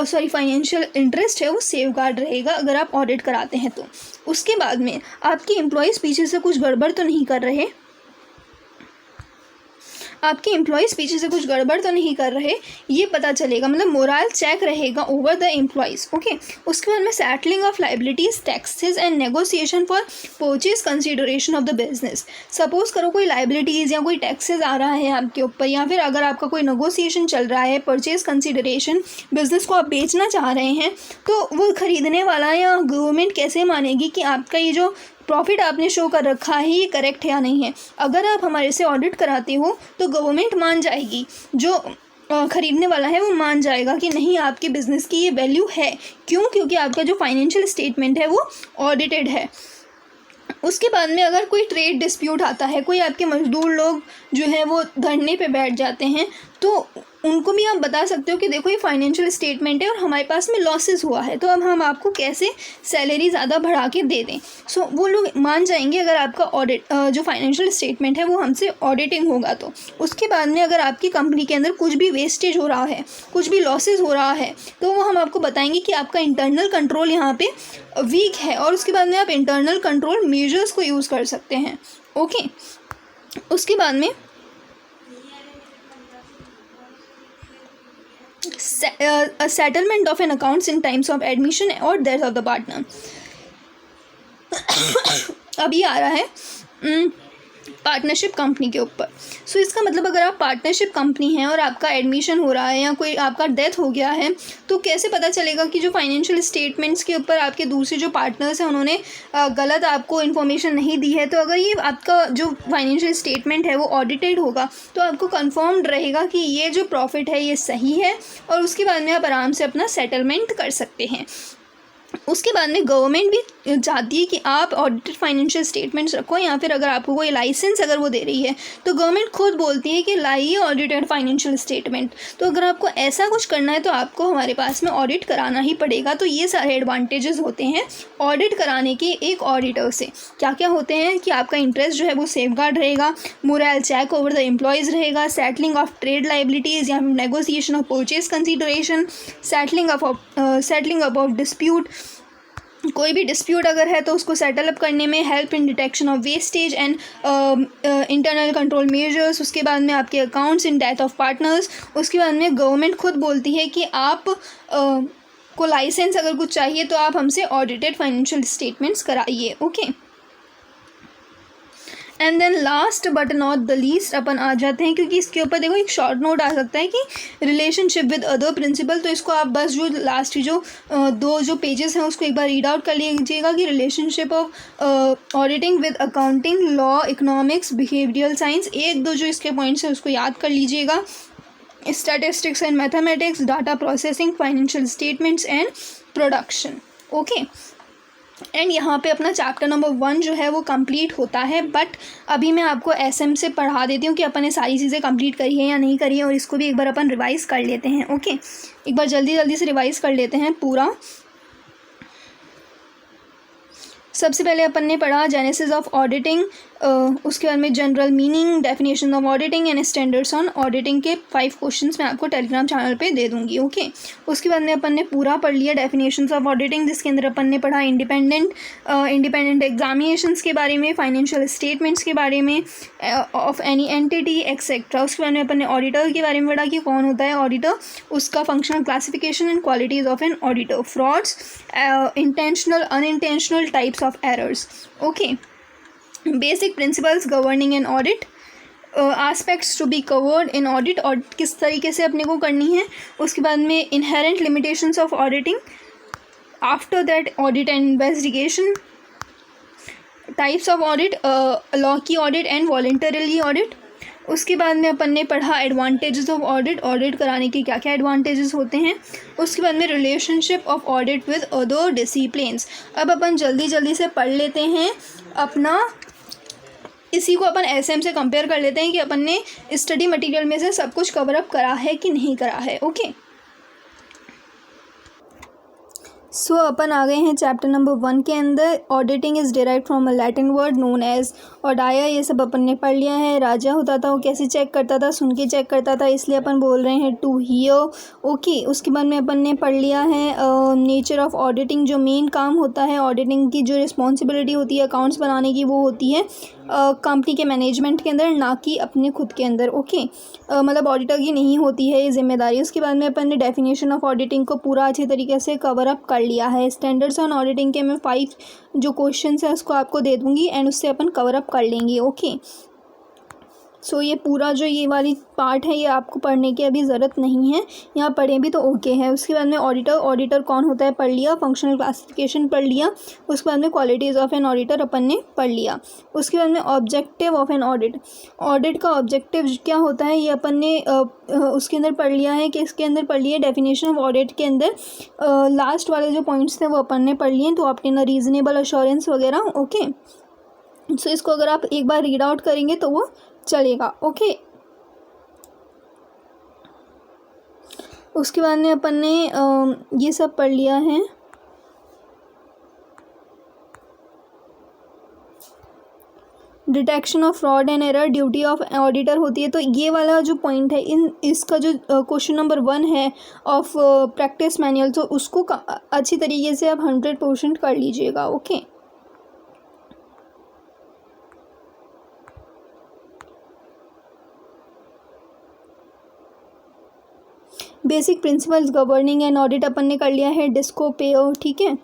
फाइनेंशियल इंटरेस्ट है वो सेफ गार्ड रहेगा अगर आप ऑडिट कराते हैं तो। उसके बाद में आपके एम्प्लॉयज़ पीछे से कुछ गड़बड़ तो नहीं कर रहे, आपके एम्प्लॉयज़ पीछे से कुछ गड़बड़ तो नहीं कर रहे, ये पता चलेगा। मतलब मोरल चेक रहेगा ओवर द एम्प्लॉयज़, ओके। उसके बाद में settling of liabilities, taxes and negotiation for purchase consideration of the business. Suppose करो कोई लाइबिलिटीज़ या कोई टैक्सेस आ रहा है आपके ऊपर, या फिर अगर आपका कोई नेगोशिएशन चल रहा है, परचेज कंसिडरेशन, बिजनेस को आप बेचना चाह रहे हैं, तो वो खरीदने वाला या गवर्नमेंट कैसे मानेगी कि आपका ये जो प्रॉफिट आपने शो कर रखा है ये करेक्ट है या नहीं है। अगर आप हमारे से ऑडिट कराते हो तो गवर्नमेंट मान जाएगी, जो ख़रीदने वाला है वो मान जाएगा कि नहीं आपके बिज़नेस की ये वैल्यू है। क्यों? क्योंकि आपका जो फाइनेंशियल स्टेटमेंट है वो ऑडिटेड है। उसके बाद में अगर कोई ट्रेड डिस्प्यूट आता है, कोई आपके मजदूर लोग जो है वो धरने पे बैठ जाते हैं, तो उनको भी आप बता सकते हो कि देखो ये फाइनेंशियल स्टेटमेंट है और हमारे पास में लॉसेस हुआ है, तो अब हम आपको कैसे सैलरी ज़्यादा बढ़ा के दे दें। सो वो लोग मान जाएंगे अगर आपका ऑडिट जो फाइनेंशियल स्टेटमेंट है वो हमसे ऑडिटिंग होगा तो। उसके बाद में अगर आपकी कंपनी के अंदर कुछ भी वेस्टेज हो रहा है, कुछ भी लॉसेस हो रहा है, तो वो हम आपको बताएंगे कि आपका इंटरनल कंट्रोल यहाँ पे वीक है, और उसके बाद में आप इंटरनल कंट्रोल मेजर्स को यूज़ कर सकते हैं, ओके। उसके बाद में settlement of an accounts in times of admission और डेथ ऑफ द पार्टनर। अभी आ रहा है पार्टनरशिप कंपनी के ऊपर। सो इसका मतलब अगर आप पार्टनरशिप कंपनी हैं और आपका एडमिशन हो रहा है या कोई आपका डेथ हो गया है, तो कैसे पता चलेगा कि जो फाइनेंशियल स्टेटमेंट्स के ऊपर आपके दूसरे जो पार्टनर्स हैं उन्होंने गलत आपको इन्फॉर्मेशन नहीं दी है। तो अगर ये आपका जो फाइनेंशियल स्टेटमेंट है वो ऑडिटेड होगा तो आपको कन्फर्म्ड रहेगा कि ये जो प्रॉफिट है ये सही है, और उसके बाद में आप आराम से अपना सेटलमेंट कर सकते हैं। उसके बाद में गवर्नमेंट भी चाहती है कि आप ऑडिटेड फाइनेंशियल स्टेटमेंट्स रखो, या फिर अगर आपको कोई लाइसेंस अगर वो दे रही है तो गवर्नमेंट खुद बोलती है कि लाइए ऑडिटेड फाइनेंशियल स्टेटमेंट। तो अगर आपको ऐसा कुछ करना है तो आपको हमारे पास में ऑडिट कराना ही पड़ेगा। तो ये सारे एडवांटेजेस होते हैं ऑडिट कराने के एक ऑडिटर से। क्या क्या होते हैं कि आपका इंटरेस्ट जो है वो सेफगार्ड रहेगा, moral check over the employees रहेगा, सेटलिंग ऑफ ट्रेड लाइबिलिटीज़ या negotiation of purchase consideration, settling up of dispute, कोई भी डिस्प्यूट अगर है तो उसको सेटल अप करने में help in detection of wastage and internal control measures. उसके बाद में आपके accounts in death of partners. उसके बाद में गवर्नमेंट खुद बोलती है कि आप को लाइसेंस अगर कुछ चाहिए तो आप हमसे ऑडिटेड फाइनेंशियल स्टेटमेंट्स कराइए। Okay, and then last but not the least अपन आ जाते हैं, क्योंकि इसके ऊपर देखो एक शॉर्ट नोट आ सकता है कि रिलेशनशिप विद अदर प्रिंसिपल। तो इसको आप बस जो लास्ट जो दो जो पेजेस हैं उसको एक बार रीड आउट कर लीजिएगा कि relationship of auditing with accounting, law, economics, behavioural science. एक दो जो इसके पॉइंट्स हैं उसको याद कर लीजिएगा। Statistics and mathematics, data processing, financial statements and production. Okay, and यहाँ पे अपना चैप्टर नंबर 1 जो है वो कंप्लीट होता है। बट अभी मैं आपको एसएम से पढ़ा देती हूँ कि अपन ने सारी चीज़ें कंप्लीट करी है या नहीं करी है, और इसको भी एक बार अपन रिवाइज़ कर लेते हैं। ओके, एक बार जल्दी से रिवाइज़ कर लेते हैं पूरा। सबसे पहले अपन ने पढ़ा जेनेसिस ऑफ ऑडिटिंग, उसके बाद में general meaning, definition of auditing and standards on auditing के 5 क्वेश्चंस मैं आपको टेलीग्राम चैनल पे दे दूंगी। ओके, उसके बाद में अपन ने पूरा पढ़ लिया डेफिनेशंस ऑफ ऑडिटिंग, जिसके अंदर अपन ने पढ़ा इंडिपेंडेंट एग्जामिनेशंस के बारे में, फाइनेंशियल स्टेटमेंट्स के बारे में ऑफ एनी एंटिटी एक्सेट्रा। उसके बाद में अपन ने ऑडिटर के बारे में पढ़ा कि कौन होता है ऑडिटर, उसका functional classification and qualities of an auditor, frauds, intentional unintentional types of errors. Okay, basic principles governing an audit, aspects to be covered in audit, audit किस तरीके से अपने को करनी है। उसके बाद में inherent limitations of auditing, after that audit and investigation, types of audit, law की ऑडिट एंड वॉलंटरीली ऑडिट। उसके बाद में अपन ने पढ़ा एडवांटेजेस ऑफ ऑडिट, ऑडिट कराने के क्या क्या एडवांटेजेस होते हैं। उसके बाद में relationship of audit with other disciplines. अब अपन जल्दी से पढ़ लेते हैं अपना, इसी को अपन एसएम से कंपेयर कर लेते हैं कि अपन ने स्टडी मटेरियल में से सब कुछ कवर अप करा है कि नहीं करा है। ओके, सो अपन आ गए हैं चैप्टर नंबर 1 के अंदर। Auditing is derived from a Latin word known as audire. ये सब अपन ने पढ़ लिया है। राजा होता था वो कैसे चेक करता था, सुन के चेक करता था, इसलिए अपन बोल रहे हैं टू हियर। ओके, उसके बाद में अपन ने पढ़ लिया है नेचर ऑफ ऑडिटिंग। जो मेन काम होता है ऑडिटिंग की, जो रिस्पॉन्सिबिलिटी होती है अकाउंट्स बनाने की, वो होती है कंपनी के मैनेजमेंट के अंदर, ना कि अपने खुद के अंदर। ओके, मतलब ऑडिटर की नहीं होती है ये जिम्मेदारी। उसके बाद में अपन ने डेफिनेशन ऑफ ऑडिटिंग को पूरा अच्छे तरीके से कवर अप कर लिया है। स्टैंडर्ड्स ऑन ऑडिटिंग के मैं 5 जो क्वेश्चंस हैं उसको आपको दे दूंगी एंड उससे अपन कवर अप कर लेंगे। ओके, सो ये पूरा जो ये वाली पार्ट है ये आपको पढ़ने की अभी ज़रूरत नहीं है, यहाँ पढ़े भी तो ओके है। उसके बाद में ऑडिटर कौन होता है पढ़ लिया, फंक्शनल क्लासिफिकेशन पढ़ लिया। उसके बाद में क्वालिटीज़ ऑफ एन ऑडिटर अपन ने पढ़ लिया। उसके बाद में ऑब्जेक्टिव ऑफ एन ऑडिट का ऑब्जेक्टिव क्या होता है ये अपन ने उसके अंदर पढ़ लिया है कि इसके अंदर पढ़ लिया। डेफिनेशन ऑफ ऑडिट के अंदर लास्ट वाले जो पॉइंट्स थे वो अपन ने पढ़ लिए, तो आपके ना रीजनेबल अश्योरेंस वगैरह। ओके, सो इसको अगर आप एक बार रीड आउट करेंगे तो वो चलेगा। ओके, उसके बाद में अपन ने ये सब पढ़ लिया है। Detection of fraud and error, duty of auditor होती है। तो ये वाला जो पॉइंट है इसका जो क्वेश्चन नंबर 1 है ऑफ प्रैक्टिस मैनुअल, तो उसको अच्छी तरीके से आप 100% कर लीजिएगा। Okay, basic principles governing and audit अपन ने कर लिया है। डिस्को पेयर, ठीक है।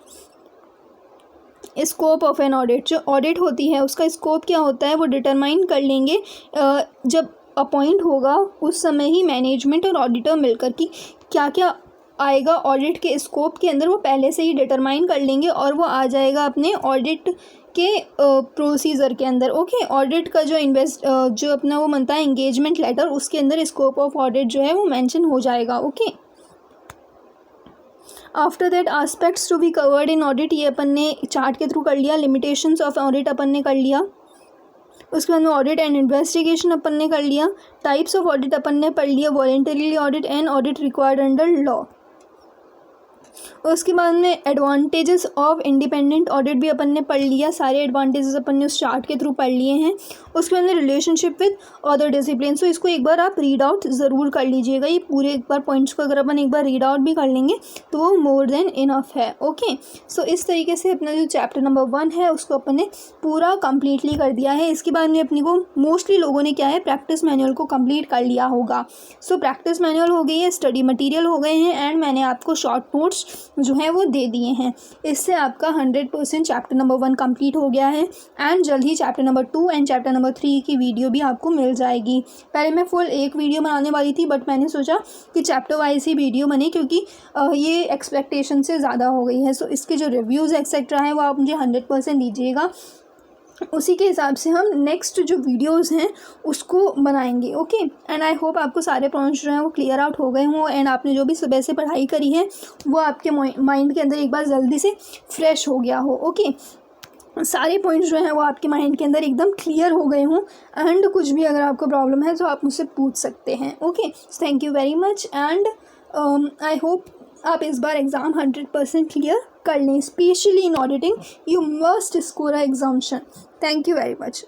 स्कोप ऑफ एन ऑडिट, जो ऑडिट होती है उसका स्कोप क्या होता है वो डिटरमाइन कर लेंगे जब अपॉइंट होगा उस समय ही मैनेजमेंट और ऑडिटर मिलकर कि क्या क्या आएगा ऑडिट के स्कोप के अंदर, वो पहले से ही डिटरमाइन कर लेंगे और वो आ जाएगा अपने ऑडिट के प्रोसीजर के अंदर। ओके, ऑडिट का जो अपना वो बनता है एंगेजमेंट लेटर, उसके अंदर स्कोप ऑफ ऑडिट जो है वो मेंशन हो जाएगा। Okay, after that aspects to be covered in audit, ये अपन ने चार्ट के थ्रू कर लिया। लिमिटेशंस ऑफ ऑडिट अपन ने कर लिया। उसके बाद में ऑडिट एंड इन्वेस्टिगेशन अपन ने कर लिया। टाइप्स ऑफ ऑडिट अपन ने पढ़ लिया, voluntarily audit and audit required under law. उसके बाद में एडवांटेजेस ऑफ इंडिपेंडेंट ऑडिट भी अपन ने पढ़ लिया। सारे एडवांटेजेस अपन ने उस चार्ट के थ्रू पढ़ लिए हैं। उसके बाद में रिलेशनशिप विद अदर डिसिप्लिन, सो इसको एक बार आप रीड आउट ज़रूर कर लीजिएगा। ये पूरे एक बार पॉइंट्स को अगर अपन एक बार रीड आउट भी कर लेंगे तो वो मोर देन इनफ है। ओके, सो इस तरीके से अपना जो चैप्टर नंबर 1 है उसको अपन ने पूरा कम्प्लीटली कर दिया है। इसके बाद में अपनी को मोस्टली लोगों ने क्या है, प्रैक्टिस मैनुअल को कम्प्लीट कर लिया होगा। सो प्रैक्टिस मैनुअल हो गई है, स्टडी मटीरियल हो गए हैं, एंड मैंने आपको शॉर्ट नोट्स जो है वो दे दिए हैं। इससे आपका 100% चैप्टर नंबर 1 कंप्लीट हो गया है। एंड जल्द ही chapter number 2 and chapter number 3 की वीडियो भी आपको मिल जाएगी। पहले मैं फुल एक वीडियो बनाने वाली थी, बट मैंने सोचा कि चैप्टर वाइज ही वीडियो बने, क्योंकि ये एक्सपेक्टेशन से ज़्यादा हो गई है। सो इसके जो रिव्यूज़ एक्सेट्रा हैं वो आप मुझे 100% दीजिएगा, उसी के हिसाब से हम नेक्स्ट जो वीडियोस हैं उसको बनाएंगे। ओके, एंड आई होप आपको सारे पॉइंट्स जो हैं वो क्लियर आउट हो गए हों, एंड आपने जो भी सुबह से पढ़ाई करी है वो आपके माइंड के अंदर एक बार जल्दी से फ्रेश हो गया हो। ओके, सारे पॉइंट्स जो हैं वो आपके माइंड के अंदर एकदम क्लियर हो गए हों, एंड कुछ भी अगर आपको प्रॉब्लम है तो आप मुझसे पूछ सकते हैं। Okay, thank you very much, and I hope आप इस बार एग्ज़ाम 100% क्लियर कर लें। Specially in auditing you must score a examination. Thank you very much.